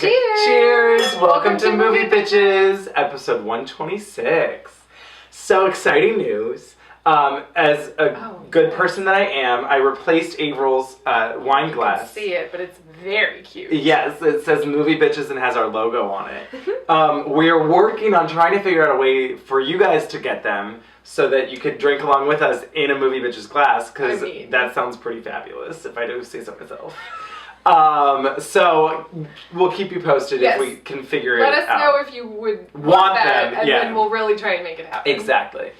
Okay. Cheers! Cheers! Welcome to Movie Bitches, episode 126. So exciting news. As a good person that I am, I replaced Averyl's wine glass. You can see it, but it's very cute. Yes, it says Movie Bitches and has our logo on it. We're working on trying to figure out a way for you guys to get them so that you could drink along with us in a Movie Bitches glass, because that sounds pretty fabulous, if I do say so myself. So we'll keep you posted if we can figure it out. Let us know if you would want that, them, and then we'll really try and make it happen. Exactly.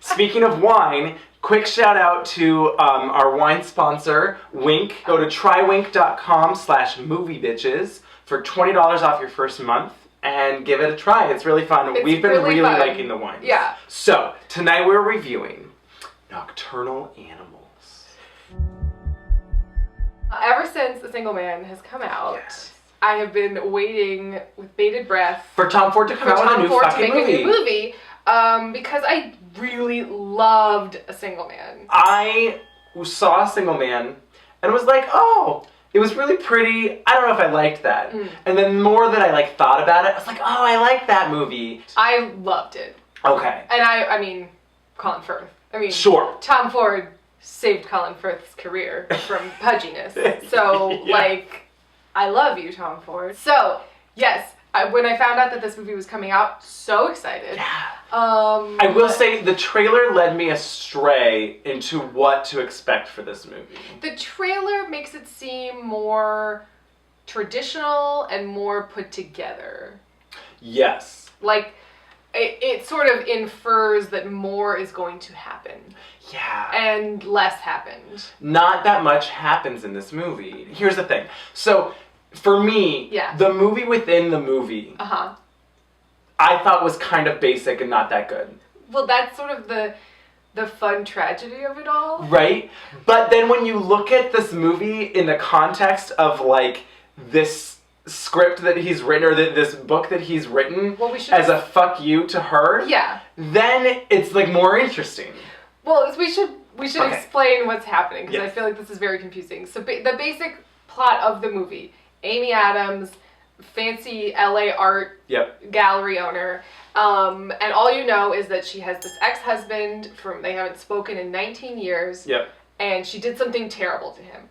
Speaking of wine, quick shout out to our wine sponsor, Wink. Go to trywink.com/moviebitches for $20 off your first month and give it a try. It's really fun. We've been really liking the wines. Yeah. So, tonight we're reviewing Nocturnal Animals. Ever since The Single Man has come out, I have been waiting with bated breath for Tom Ford to come out with a new fucking movie. Because I really loved A Single Man. I saw A Single Man and was like, oh, it was really pretty. I don't know if I liked that. And then the more that I thought about it, I was like, oh, I like that movie. I loved it. Okay. And I mean, Colin Firth. Sure. Tom Ford saved Colin Firth's career from pudginess. So, I love you, Tom Ford. So, yes, when I found out that this movie was coming out, so excited. Yeah. I will say the trailer led me astray into what to expect for this movie. The trailer makes it seem more traditional and more put together. Yes. It sort of infers that more is going to happen. Yeah. And less happened. Not that much happens in this movie. Here's the thing. So, for me, the movie within the movie, I thought was kind of basic and not that good. Well, that's sort of the fun tragedy of it all. Right? But then when you look at this movie in the context of, this script that he's written, or this book that he's written as a fuck you to her, then it's more interesting. Well, we should explain what's happening, because I feel like this is very confusing. So the basic plot of the movie: Amy Adams, fancy LA art gallery owner, and all you know is that she has this ex-husband they haven't spoken in 19 years, and she did something terrible to him.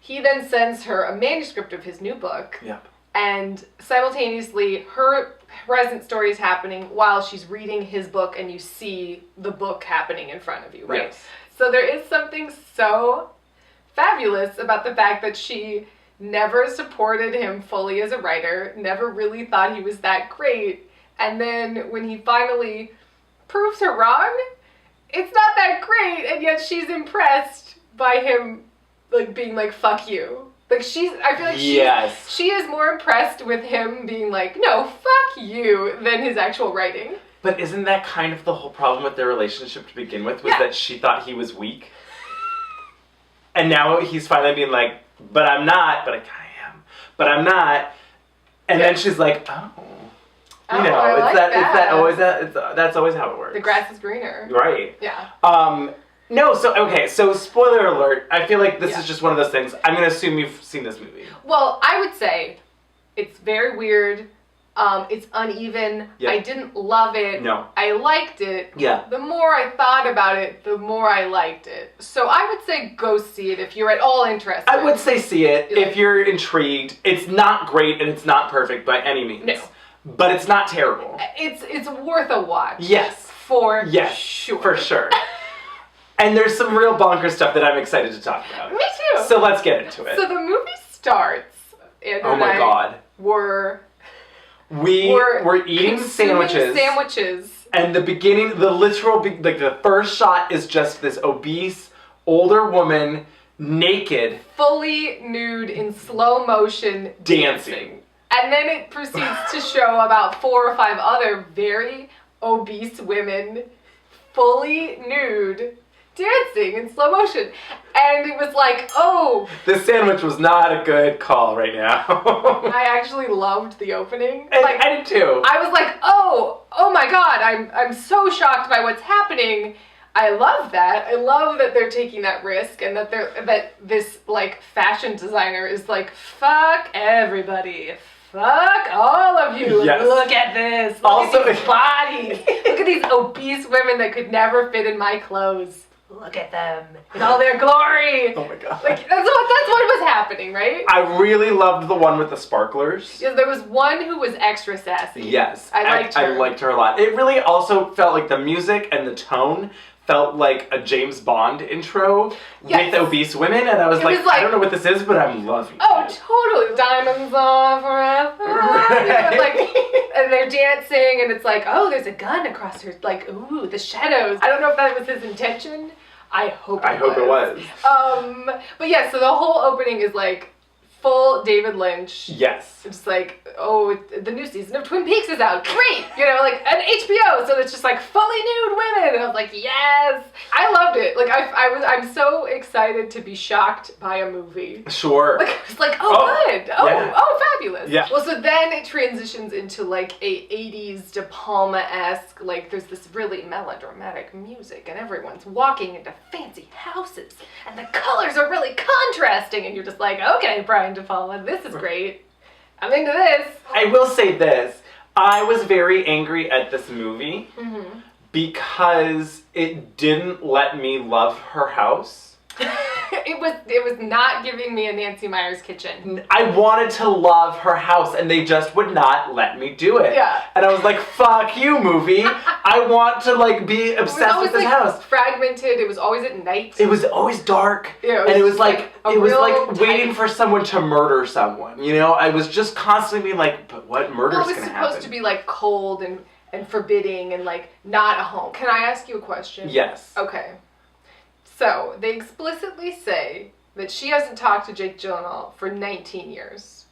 He then sends her a manuscript of his new book, and simultaneously her present story is happening while she's reading his book, and you see the book happening in front of you, right? Yes. So there is something so fabulous about the fact that she never supported him fully as a writer, never really thought he was that great, and then when he finally proves her wrong, it's not that great, and yet she's impressed by him being fuck you. I feel like she is more impressed with him being no, fuck you, than his actual writing. But isn't that kind of the whole problem with their relationship to begin with, was that she thought he was weak? And now he's finally being but I'm not, but I kind of am. But I'm not. And then she's like, oh. That's always how it works. The grass is greener. Right. Yeah. No, so spoiler alert, I feel like this is just one of those things. I'm going to assume you've seen this movie. Well, I would say it's very weird. It's uneven. I didn't love it. No. I liked it. Yeah. The more I thought about it, the more I liked it. So I would say go see it if you're at all interested. I would say see it if you're intrigued. It's not great and it's not perfect by any means. No. But it's not terrible. It's worth a watch. Yes. For sure. For sure. And there's some real bonkers stuff that I'm excited to talk about. Me too. So let's get into it. So the movie starts, and we're eating sandwiches. And the beginning, the first shot is just this obese, older woman, naked. Fully nude in slow motion, dancing. And then it proceeds to show about 4 or 5 other very obese women, fully nude, dancing in slow motion. And it was this sandwich was not a good call right now. I actually loved the opening. I did too. I was oh my god, I'm so shocked by what's happening. I love that. I love that they're taking that risk, and that this fashion designer is fuck everybody. fuck all of you. Yes. Look at this. Look at these bodies. Look at these obese women that could never fit in my clothes. Look at them in all their glory. Oh my god. Like, that's what was happening, right? I really loved the one with the sparklers. Yeah, there was one who was extra sassy. Yes. I liked her a lot. It really also felt like the music and the tone felt like a James Bond intro with obese women, and I was like, I don't know what this is, but I'm loving it. Oh, totally. Diamonds are forever. Right. Like, and they're dancing, and it's like, oh, there's a gun across her. Like, ooh, the shadows. I don't know if that was his intention. I hope it was. But yeah, so the whole opening is like full David Lynch. Yes. It's like, oh, the new season of Twin Peaks is out. Great! You know, like, an HBO, so it's just like fully nude women. And I was like, yes! I loved it. Like, I'm so excited to be shocked by a movie. Sure. Like, it's like, good. Oh, fabulous. Yeah. Well, so then it transitions into like a 80s De Palma-esque, like, there's this really melodramatic music, and everyone's walking into fancy houses, and the colors are really contrasting, and you're just like, okay, Brian De Palma, this is great. I'm into this. I will say this. I was very angry at this movie because it didn't let me love her house. It was not giving me a Nancy Meyer's kitchen. I wanted to love her house, and they just would not let me do it. Yeah. And I was like, fuck you, movie. I want to, like, be obsessed with this house. Fragmented. It was always at night. It was always dark. Yeah, and it was like waiting tight for someone to murder someone. You know, I was just constantly being like, but what murder's going to happen? It was supposed to be, like, cold and forbidding and, like, not a home. Can I ask you a question? Yes. Okay. So, they explicitly say that she hasn't talked to Jake Gyllenhaal for 19 years.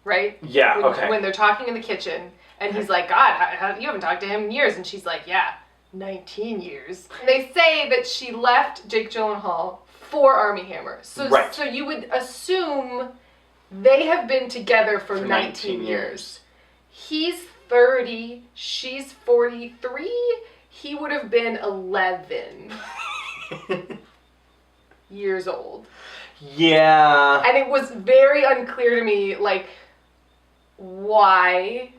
Right? Yeah, okay. When they're talking in the kitchen, and he's like, God, you haven't talked to him in years. And she's like, yeah, 19 years. And they say that she left Jake Gyllenhaal for Armie Hammer. So you would assume they have been together for 19 years. He's 30, she's 43. He would have been 11 years old. Yeah. And it was very unclear to me, like, why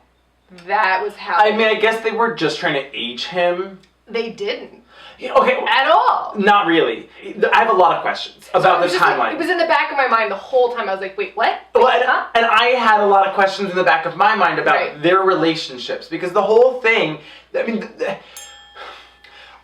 that was happening. I mean, I guess they were just trying to age him. They didn't. Yeah, okay. At all. Not really. I have a lot of questions about the timeline. Like, it was in the back of my mind the whole time. I was like, wait, what? Well, and I had a lot of questions in the back of my mind about their relationships, because the whole thing, I mean,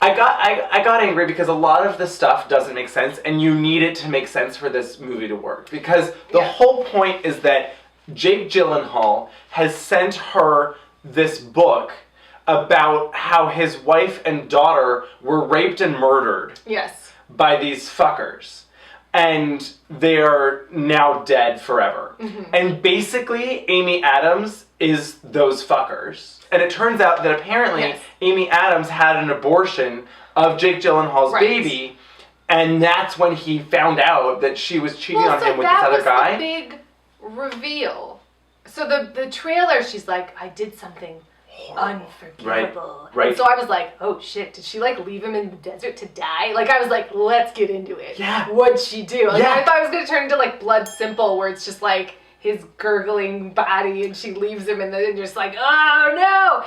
I got angry because a lot of the stuff doesn't make sense, and you need it to make sense for this movie to work. Because the whole point is that Jake Gyllenhaal has sent her this book about how his wife and daughter were raped and murdered by these fuckers. And they are now dead forever. And basically, Amy Adams is those fuckers. And it turns out that apparently Amy Adams had an abortion of Jake Gyllenhaal's baby, and that's when he found out that she was cheating on him with this other guy. That was the big reveal. So the trailer, she's like, I did something unforgivable. Right. And so I was like, oh shit, did she like leave him in the desert to die? Like, I was like, let's get into it. Yeah. What'd she do? Like, I thought it was going to turn into like Blood Simple, where it's just like his gurgling body and she leaves him and then you're just like, oh no!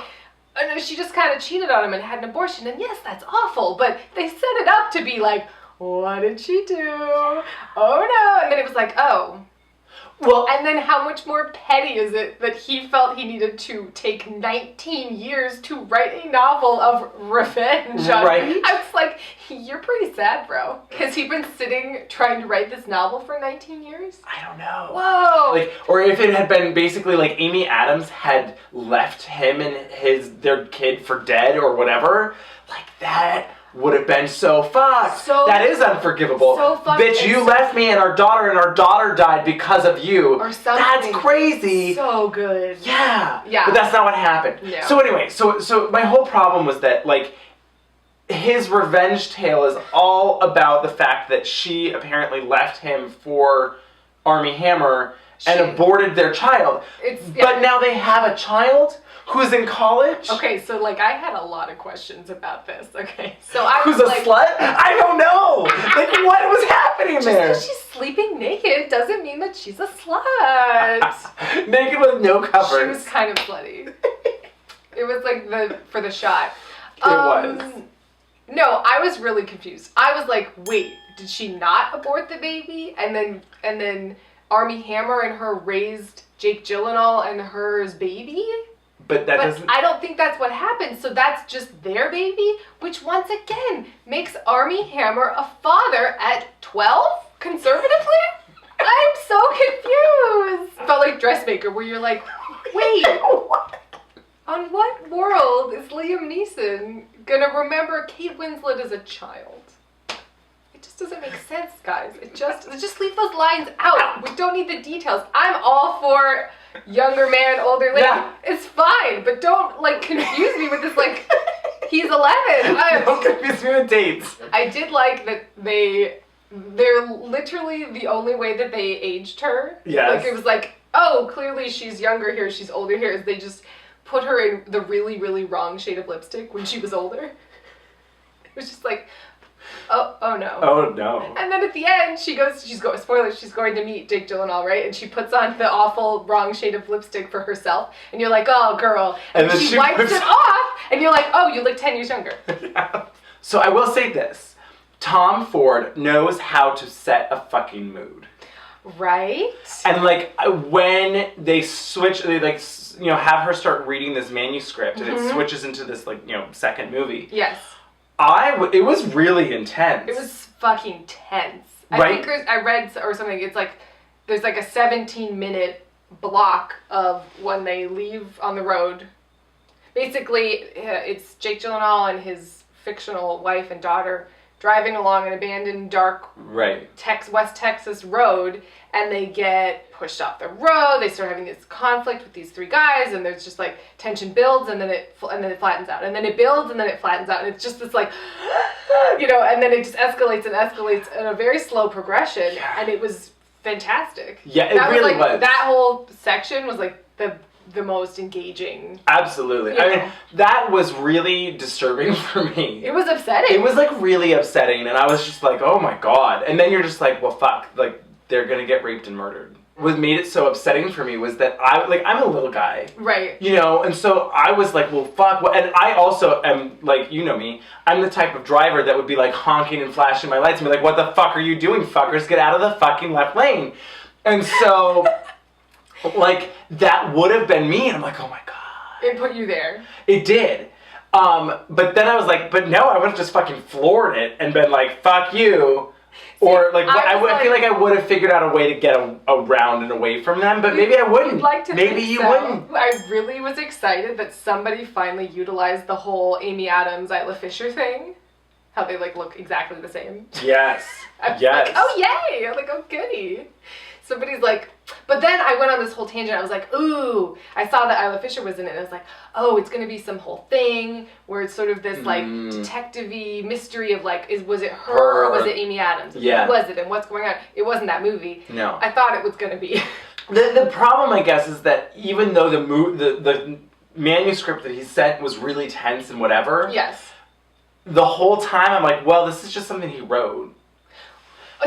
And she just kind of cheated on him and had an abortion, and yes, that's awful, but they set it up to be like, what did she do? Oh no! And then it was like, oh. Well, and then how much more petty is it that he felt he needed to take 19 years to write a novel of revenge on me? I was like, you're pretty sad, bro. Has he been sitting trying to write this novel for 19 years? I don't know. Whoa! Like, or if it had been basically like Amy Adams had left him and their kid for dead or whatever, like that would have been so fucked. That is unforgivable. So fucked. Bitch, you left me and our daughter died because of you. Or something. That's crazy. So good. Yeah. But that's not what happened. No. So anyway, so my whole problem was that, like, his revenge tale is all about the fact that she apparently left him for Armie Hammer and aborted their child. But now they have a child who's in college? Okay, so, like, I had a lot of questions about this, okay? So I Who's was a slut? I don't know! Like, what was happening there? Just because she's sleeping naked doesn't mean that she's a slut. Naked with no covers. She was kind of slutty. It was like for the shot. It was. No, I was really confused. I was like, wait, did she not abort the baby? And then Armie Hammer and her raised Jake Gyllenhaal and hers baby? But doesn't... I don't think that's what happened. So that's just their baby, which once again makes Armie Hammer a father at 12, conservatively? I'm so confused. Felt like Dressmaker, where you're like, wait, on what world is Liam Neeson gonna remember Kate Winslet as a child? It just doesn't make sense, guys. Just leave those lines out. We don't need the details. I'm all for younger man, older lady. Yeah. It's fine, but don't confuse me with this he's 11. Don't confuse me with dates. I did like that they're literally the only way that they aged her. Yes. It was like, oh, clearly she's younger here, she's older here. Is they just put her in the really, really wrong shade of lipstick when she was older. It was just like, oh no. Oh no. And then at the end, spoilers, she's going to meet Jake Gyllenhaal, right? And she puts on the awful wrong shade of lipstick for herself. And you're like, oh, girl. And then she wipes it off, and you're like, oh, you look 10 years younger. Yeah. So I will say this. Tom Ford knows how to set a fucking mood. Right? And when they switch, they have her start reading this manuscript, and it switches into this second movie. Yes. It was really intense. It was fucking tense. Right? I think I read or something. It's there's a 17-minute block of when they leave on the road. Basically, it's Jake Gyllenhaal and his fictional wife and daughter driving along an abandoned, dark West Texas road, and they get pushed off the road. They start having this conflict with these three guys, and there's just tension builds, and then it flattens out, and then it builds, and then it flattens out, and it's just this and then it just escalates and escalates in a very slow progression, and it was fantastic. Yeah, it really was. That whole section was the most engaging. Absolutely. I mean, that was really disturbing for me. It was upsetting. It was really upsetting, and I was just like, oh my god. And then you're just like, well, fuck, they're gonna get raped and murdered. What made it so upsetting for me was that I'm a little guy. Right. And so I was like, well, fuck. And I also am, you know me, I'm the type of driver that would be honking and flashing my lights and be like, what the fuck are you doing, fuckers? Get out of the fucking left lane. And so... that would have been me, and I'm like, oh my god. It put you there. It did. But then I was like, but no, I would have just fucking floored it and been like, fuck you. See, or I feel like I would have figured out a way to get around and away from them, but maybe I wouldn't. Maybe you wouldn't. I really was excited that somebody finally utilized the whole Amy Adams, Isla Fisher thing. How they look exactly the same. Yes. Yes. Oh yay! I'm like, oh goody. Somebody's but then I went on this whole tangent. I was like, ooh, I saw that Isla Fisher was in it. And I was like, oh, it's going to be some whole thing where it's sort of this detective-y mystery of was it her or was it Amy Adams? Yeah. Who was it and what's going on? It wasn't that movie. No. I thought it was going to be. The problem, I guess, is that even though the manuscript that he sent was really tense and whatever. Yes. The whole time I'm like, well, this is just something he wrote.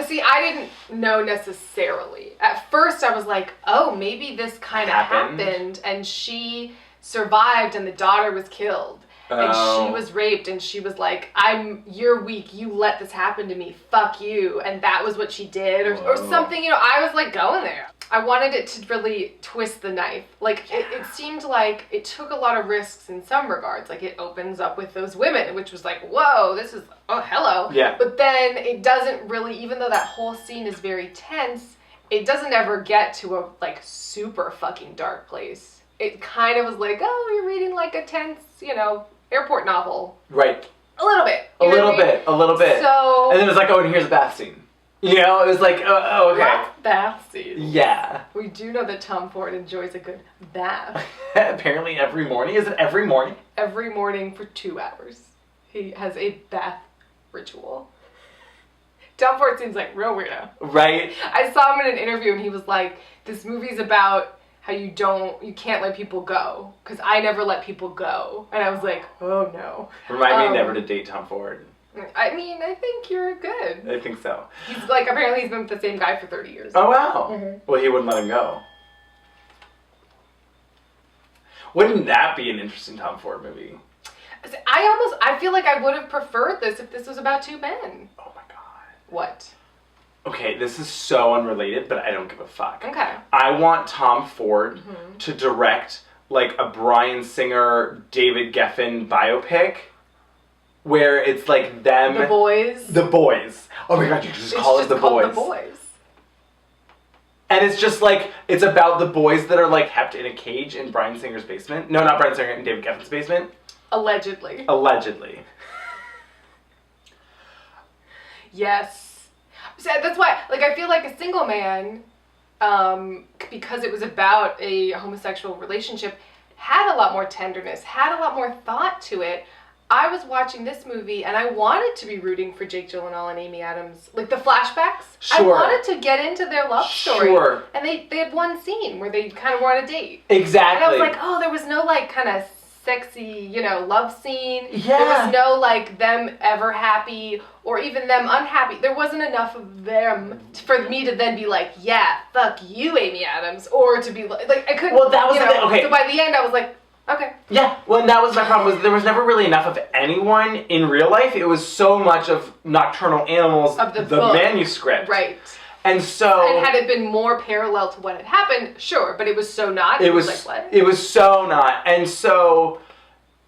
See, I didn't know necessarily. At first, I was like, oh, maybe this kind of happened, and she survived, and the daughter was killed, and she was raped, and she was like, you're weak, you let this happen to me, fuck you, and that was what she did, or something, I was going there. I wanted it to really twist the knife. It seemed like it took a lot of risks in some regards. It opens up with those women, which was whoa, this is, oh, hello. Yeah. But then it doesn't really, even though that whole scene is very tense, it doesn't ever get to a, super fucking dark place. It kind of was oh, you're reading a tense, airport novel. Right. A little bit. A little bit. So... And then it was oh, and here's a bath scene. It was oh, okay. Lots of bath scenes. Yeah. We do know that Tom Ford enjoys a good bath. Apparently every morning. Is it every morning? Every morning for 2 hours. He has a bath ritual. Tom Ford seems real weirdo. Right. I saw him in an interview and he was like, this movie's about how you can't let people go. Because I never let people go. And I was like, oh no. Remind me never to date Tom Ford. I mean, I think you're good. I think so. He's like, apparently he's been with the same guy for 30 years. Oh, wow. Mm-hmm. Well, he wouldn't let him go. Wouldn't that be an interesting Tom Ford movie? I feel like I would have preferred this if this was about two men. Oh my god. What? Okay, this is so unrelated, but I don't give a fuck. Okay. I want Tom Ford to direct like a Bryan Singer, David Geffen biopic where it's like them. The Boys. The Boys. Oh my god, you can just call it The Boys. The Boys. And it's just like, it's about the boys that are like kept in a cage in Bryan Singer's basement. No, not Bryan Singer, in David Geffen's basement. Allegedly. Yes. So that's why, like, I feel like A Single Man, because it was about a homosexual relationship, had a lot more tenderness, had a lot more thought to it. I was watching this movie and I wanted to be rooting for Jake Gyllenhaal and Amy Adams. Like the flashbacks, sure. I wanted to get into their love story. Sure. And they had one scene where they kind of were on a date. Exactly. And I was like, oh, there was no like kind of sexy, love scene. Yeah. There was no like them ever happy or even them unhappy. There wasn't enough of them for me to then be like, yeah, fuck you, Amy Adams. Or to be like I couldn't. Well, that was the thing. Okay. So by the end I was like, okay. Yeah, well, and that was my problem, was there was never really enough of anyone in real life. It was so much of Nocturnal Animals, of the manuscript. Right. And so... And had it been more parallel to what had happened, sure, but it was so not. It was like, what? It was so not. And so,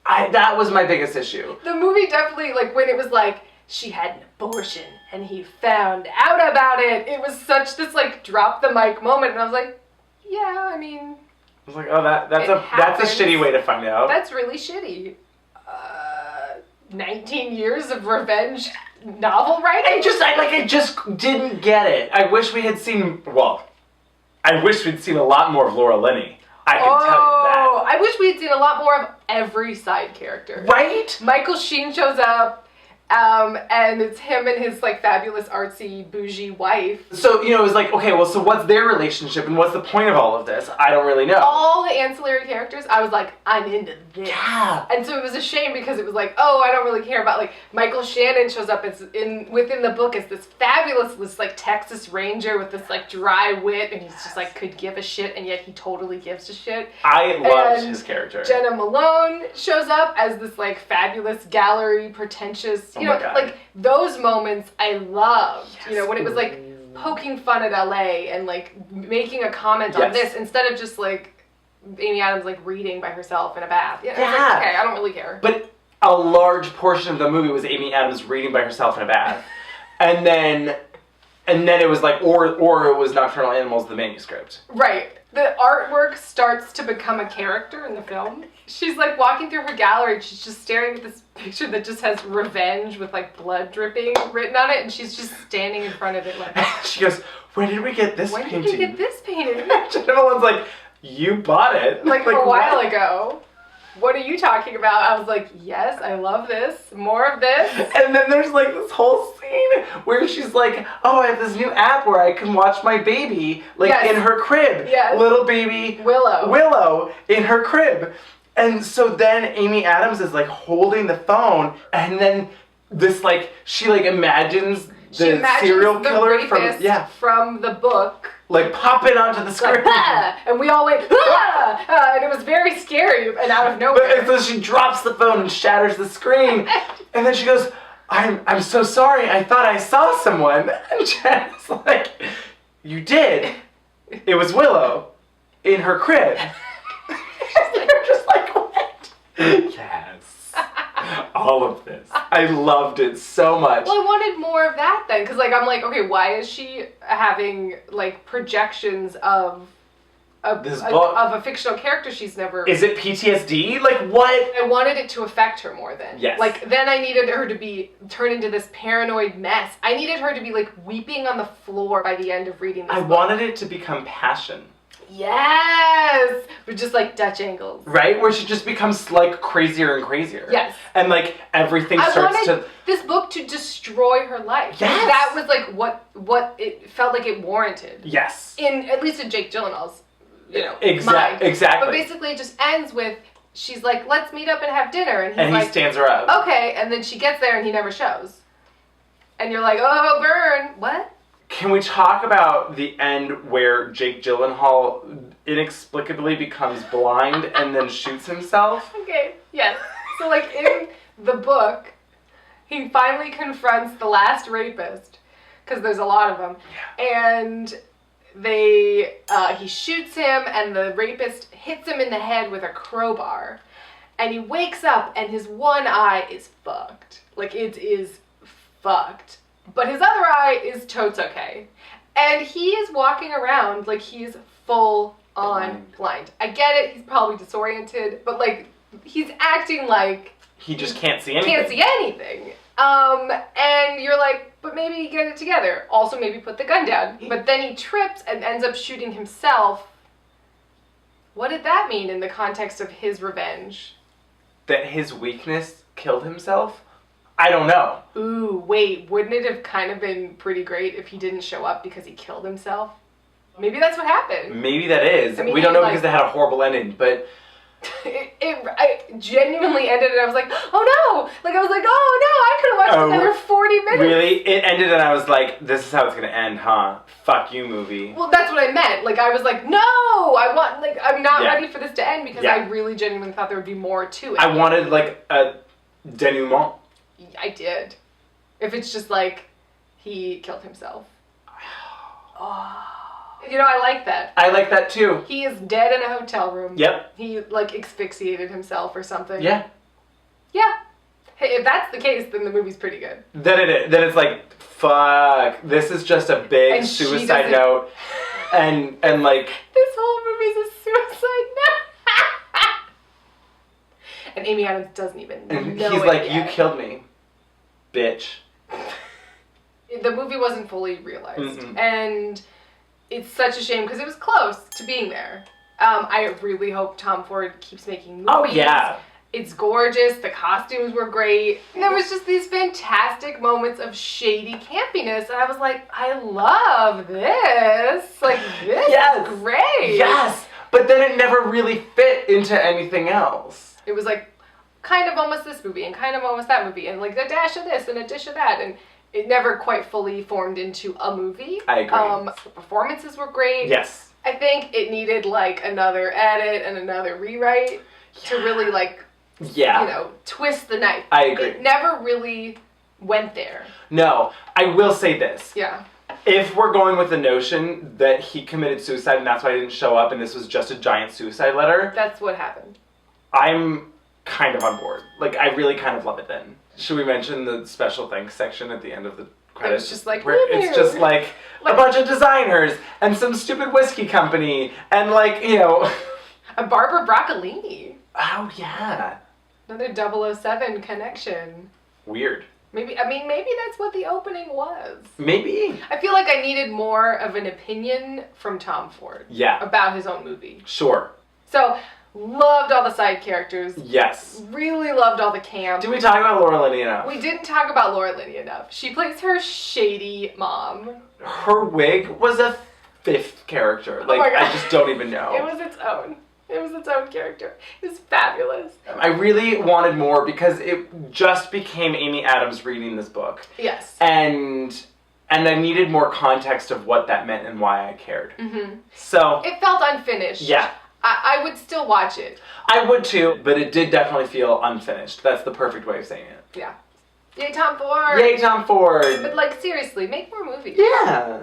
that was my biggest issue. The movie definitely, like, when it was like, she had an abortion, and he found out about it, it was such this, like, drop the mic moment, and I was like, yeah, I mean... I was like, oh, that's a shitty way to find out. That's really shitty. 19 years of revenge novel writing? I just didn't get it. I wish we had seen, I wish we'd seen a lot more of Laura Linney. I can tell you that. I wish we'd seen a lot more of every side character. Right? Michael Sheen shows up. And it's him and his, like, fabulous, artsy, bougie wife. So, it was like, okay, well, so what's their relationship and what's the point of all of this? I don't really know. All the ancillary characters, I was like, I'm into this. Yeah. And so it was a shame because it was like, oh, I don't really care about, like, Michael Shannon shows up within the book as this fabulous, like, Texas Ranger with this, like, dry wit, and he's just, like, could give a shit, and yet he totally gives a shit. I loved his character. Jenna Malone shows up as this, like, fabulous gallery, pretentious, like, those moments I loved. Yes. When it was, like, poking fun at LA and, like, making a comment on this instead of just, like, Amy Adams, like, reading by herself in a bath. Yeah. Like, okay, I don't really care. But a large portion of the movie was Amy Adams reading by herself in a bath. and then it was, like, or it was Nocturnal Animals, the manuscript. Right. The artwork starts to become a character in the film. She's, like, walking through her gallery, and she's just staring at this picture that just has revenge with, like, blood dripping written on it, and she's just standing in front of it like... She goes, where did we get this painting? When did we get this painting? And everyone's like, you bought it. Like a while ago. What are you talking about? I was like, yes, I love this. More of this. And then there's like this whole scene where she's like, oh, I have this new app where I can watch my baby, like in her crib. Yes. Little baby Willow in her crib. And so then Amy Adams is like holding the phone, and then this like, she like imagines the serial killer from the book. Like popping onto the screen. Like, and we all went, and it was very scary and out of nowhere. And so she drops the phone and shatters the screen. And then she goes, I'm so sorry, I thought I saw someone. And Jen's like, you did. It was Willow in her crib. They're just like, what? Yes. All of this. I loved it so much. Well, I wanted more of that then, because like I'm like, okay, why is she having like projections of a fictional character she's never... Is it PTSD? Like what? I wanted it to affect her more then. Yes. Like then I needed her to be turned into this paranoid mess. I needed her to be like weeping on the floor by the end of reading this book. I wanted it to become passion. Yes! With just like Dutch angles. Right? Where she just becomes like crazier and crazier. Yes. And like everything starts to... this book to destroy her life. Yes! That was like what it felt like it warranted. Yes. At least in Jake Gyllenhaal's, mind. Exactly. But basically it just ends with, she's like, let's meet up and have dinner. And he stands her up. Okay, and then she gets there and he never shows. And you're like, oh, burn. What? Can we talk about the end where Jake Gyllenhaal inexplicably becomes blind and then shoots himself? Okay, yes. So, like, in the book, he finally confronts the last rapist, because there's a lot of them, and he shoots him, and the rapist hits him in the head with a crowbar, and he wakes up, and his one eye is fucked. Like, it is fucked. But his other eye is totes okay. And he is walking around like he's full on blind. I get it, he's probably disoriented, but like, he's acting like he just can't see anything. And you're like, but maybe get it together. Also, maybe put the gun down. But then he trips and ends up shooting himself. What did that mean in the context of his revenge? That his weakness killed himself? I don't know. Ooh, wait, wouldn't it have kind of been pretty great if he didn't show up because he killed himself? Maybe that's what happened. Maybe that is. I mean, we don't know because they had a horrible ending, but... I genuinely ended and I was like, oh no! Like, I was like, oh no, I could have watched another 40 minutes. Really? It ended and I was like, this is how it's gonna end, huh? Fuck you, movie. Well, that's what I meant. Like, I was like, no! I'm not ready for this to end because I really genuinely thought there would be more to it. I wanted, like, a denouement. I did. If it's just like, he killed himself. Oh. You know, I like that. I like that too. He is dead in a hotel room. Yep. He, like, asphyxiated himself or something. Yeah. Yeah. Hey, if that's the case, then the movie's pretty good. Then it's like, fuck, this is just a big suicide note. And like... This whole movie's a suicide note. And Amy Adams doesn't even know he's like, yet. you killed me, bitch. The movie wasn't fully realized. And it's such a shame because it was close to being there. I really hope Tom Ford keeps making movies. Oh, yeah. It's gorgeous. The costumes were great. And there was just these fantastic moments of shady campiness. And I was like, I love this. Like, this is great. Yes. But then it never really fit into anything else. It was like kind of almost this movie and kind of almost that movie. And like a dash of this and a dish of that. And it never quite fully formed into a movie. I agree. The performances were great. Yes. I think it needed like another edit and another rewrite to really like, you know, twist the knife. I agree. It never really went there. No, I will say this. Yeah. If we're going with the notion that he committed suicide and that's why he didn't show up and this was just a giant suicide letter. That's what happened. I'm kind of on board. Like, I really kind of love it then. Should we mention the special thanks section at the end of the credits? It's just like, it's just like a bunch of designers and some stupid whiskey company and like, you know. A Barbara Broccolini. Oh, yeah. Another 007 connection. Weird. Maybe that's what the opening was. Maybe. I feel like I needed more of an opinion from Tom Ford. Yeah. About his own movie. Sure. So, loved all the side characters. Yes. Really loved all the camp. Did we talk about Laura Linney enough? We didn't talk about Laura Linney enough. She plays her shady mom. Her wig was a fifth character. Like, my God. I just don't even know. It was its own. It was its own character. It was fabulous. I really wanted more because it just became Amy Adams reading this book. Yes. And I needed more context of what that meant and why I cared. Mm-hmm. So... It felt unfinished. Yeah. I would still watch it. I would too, but it did definitely feel unfinished. That's the perfect way of saying it. Yeah. Yay, Tom Ford! Yay, Tom Ford! But, like, seriously, make more movies. Yeah.